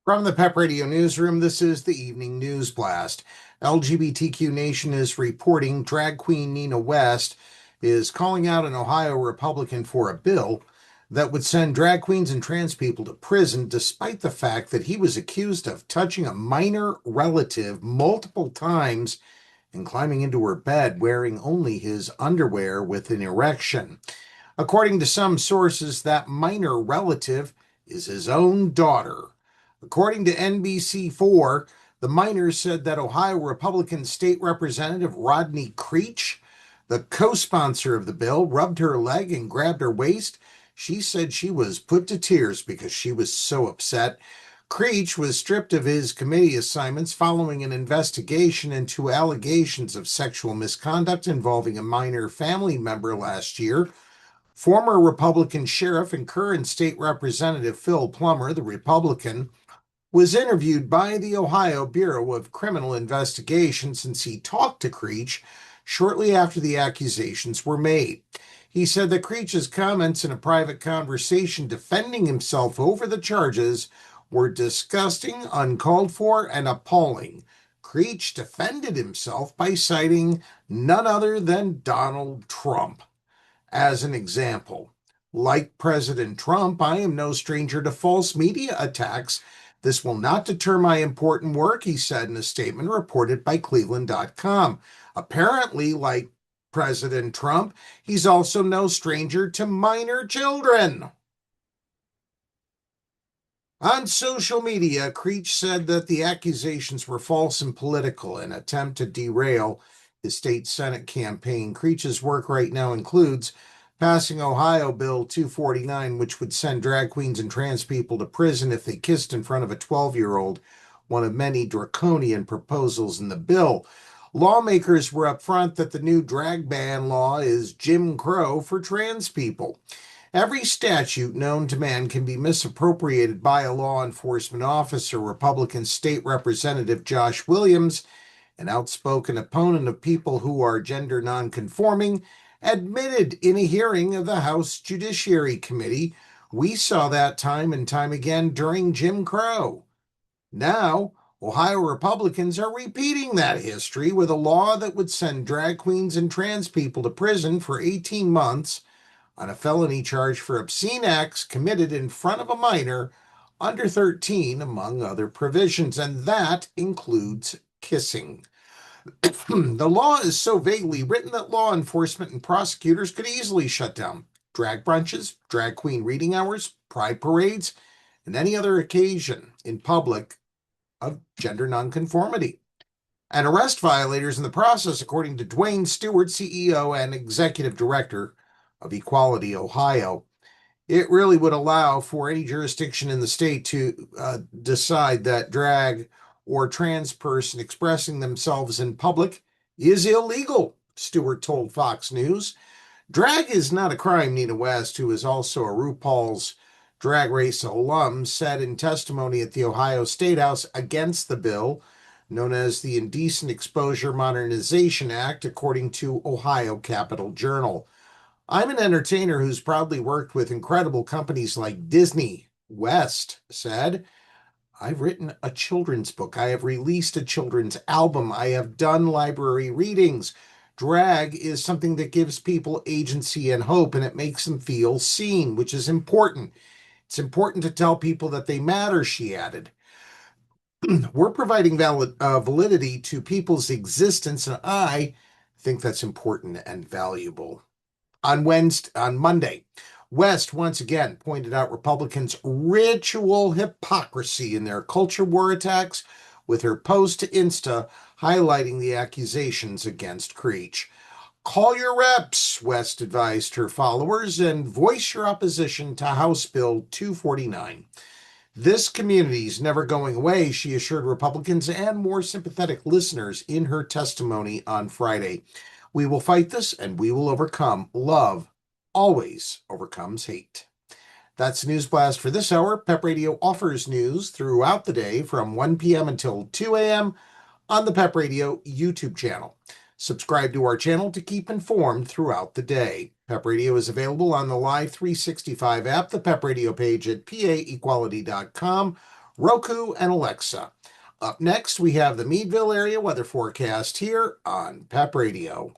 From the PEP Radio Newsroom, this is the Evening News Blast. LGBTQ Nation is reporting drag queen Nina West is calling out an Ohio Republican for a bill that would send drag queens and trans people to prison despite the fact that he was accused of touching a minor relative multiple times and climbing into her bed wearing only his underwear with an erection. According to some sources, that minor relative is his own daughter. According to NBC4, the minor said that Ohio Republican State Representative Rodney Creech, the co-sponsor of the bill, rubbed her leg and grabbed her waist. She said she was put to tears because she was so upset. Creech was stripped of his committee assignments following an investigation into allegations of sexual misconduct involving a minor family member last year. Former Republican sheriff and current state representative Phil Plummer, the Republican, was interviewed by the Ohio Bureau of Criminal Investigation since he talked to Creech shortly after the accusations were made. He said that Creech's comments in a private conversation defending himself over the charges were disgusting, uncalled for, and appalling. Creech defended himself by citing none other than Donald Trump as an example. Like President Trump, I am no stranger to false media attacks. This will not deter my important work, he said in a statement reported by Cleveland.com. Apparently, like President Trump, he's also no stranger to minor children. On social media, Creech said that the accusations were false and political, an attempt to derail his state Senate campaign. Creech's work right now includes passing Ohio Bill 249, which would send drag queens and trans people to prison if they kissed in front of a 12-year-old, one of many draconian proposals in the bill. Lawmakers were upfront that the new drag ban law is Jim Crow for trans people. Every statute known to man can be misappropriated by a law enforcement officer. Republican State Representative Josh Williams, an outspoken opponent of people who are gender nonconforming, admitted in a hearing of the House Judiciary Committee, "We saw that time and time again during Jim Crow." Now, Ohio Republicans are repeating that history with a law that would send drag queens and trans people to prison for 18 months on a felony charge for obscene acts committed in front of a minor under 13, among other provisions, and that includes kissing. The law is so vaguely written that law enforcement and prosecutors could easily shut down drag brunches, drag queen reading hours, pride parades, and any other occasion in public of gender nonconformity, and arrest violators in the process, according to Dwayne Stewart, CEO and Executive Director of Equality Ohio. It really would allow for any jurisdiction in the state to decide that drag or trans person expressing themselves in public is illegal, Stewart told Fox News. Drag is not a crime, Nina West, who is also a RuPaul's Drag Race alum, said in testimony at the Ohio State House against the bill, known as the Indecent Exposure Modernization Act, according to Ohio Capitol Journal. "I'm an entertainer who's proudly worked with incredible companies like Disney," West said. "I've written a children's book. I have released a children's album. I have done library readings. Drag is something that gives people agency and hope, and it makes them feel seen, which is important. It's important to tell people that they matter," she added. "We're providing validity to people's existence, and I think that's important and valuable." On Monday, West once again pointed out Republicans' ritual hypocrisy in their culture war attacks with her post to Insta highlighting the accusations against Creech. "Call your reps," West advised her followers, "and voice your opposition to House Bill 249. This community's never going away," she assured Republicans and more sympathetic listeners in her testimony on Friday. "We will fight this and we will overcome. Love always overcomes hate." That's News Blast for this hour. PEP Radio offers news throughout the day from 1 p.m. until 2 a.m. on the PEP Radio YouTube channel. Subscribe to our channel to keep informed throughout the day. PEP Radio is available on the Live 365 app, the PEP Radio page at paequality.com, Roku, and Alexa. Up next, we have the Meadville area weather forecast here on PEP Radio.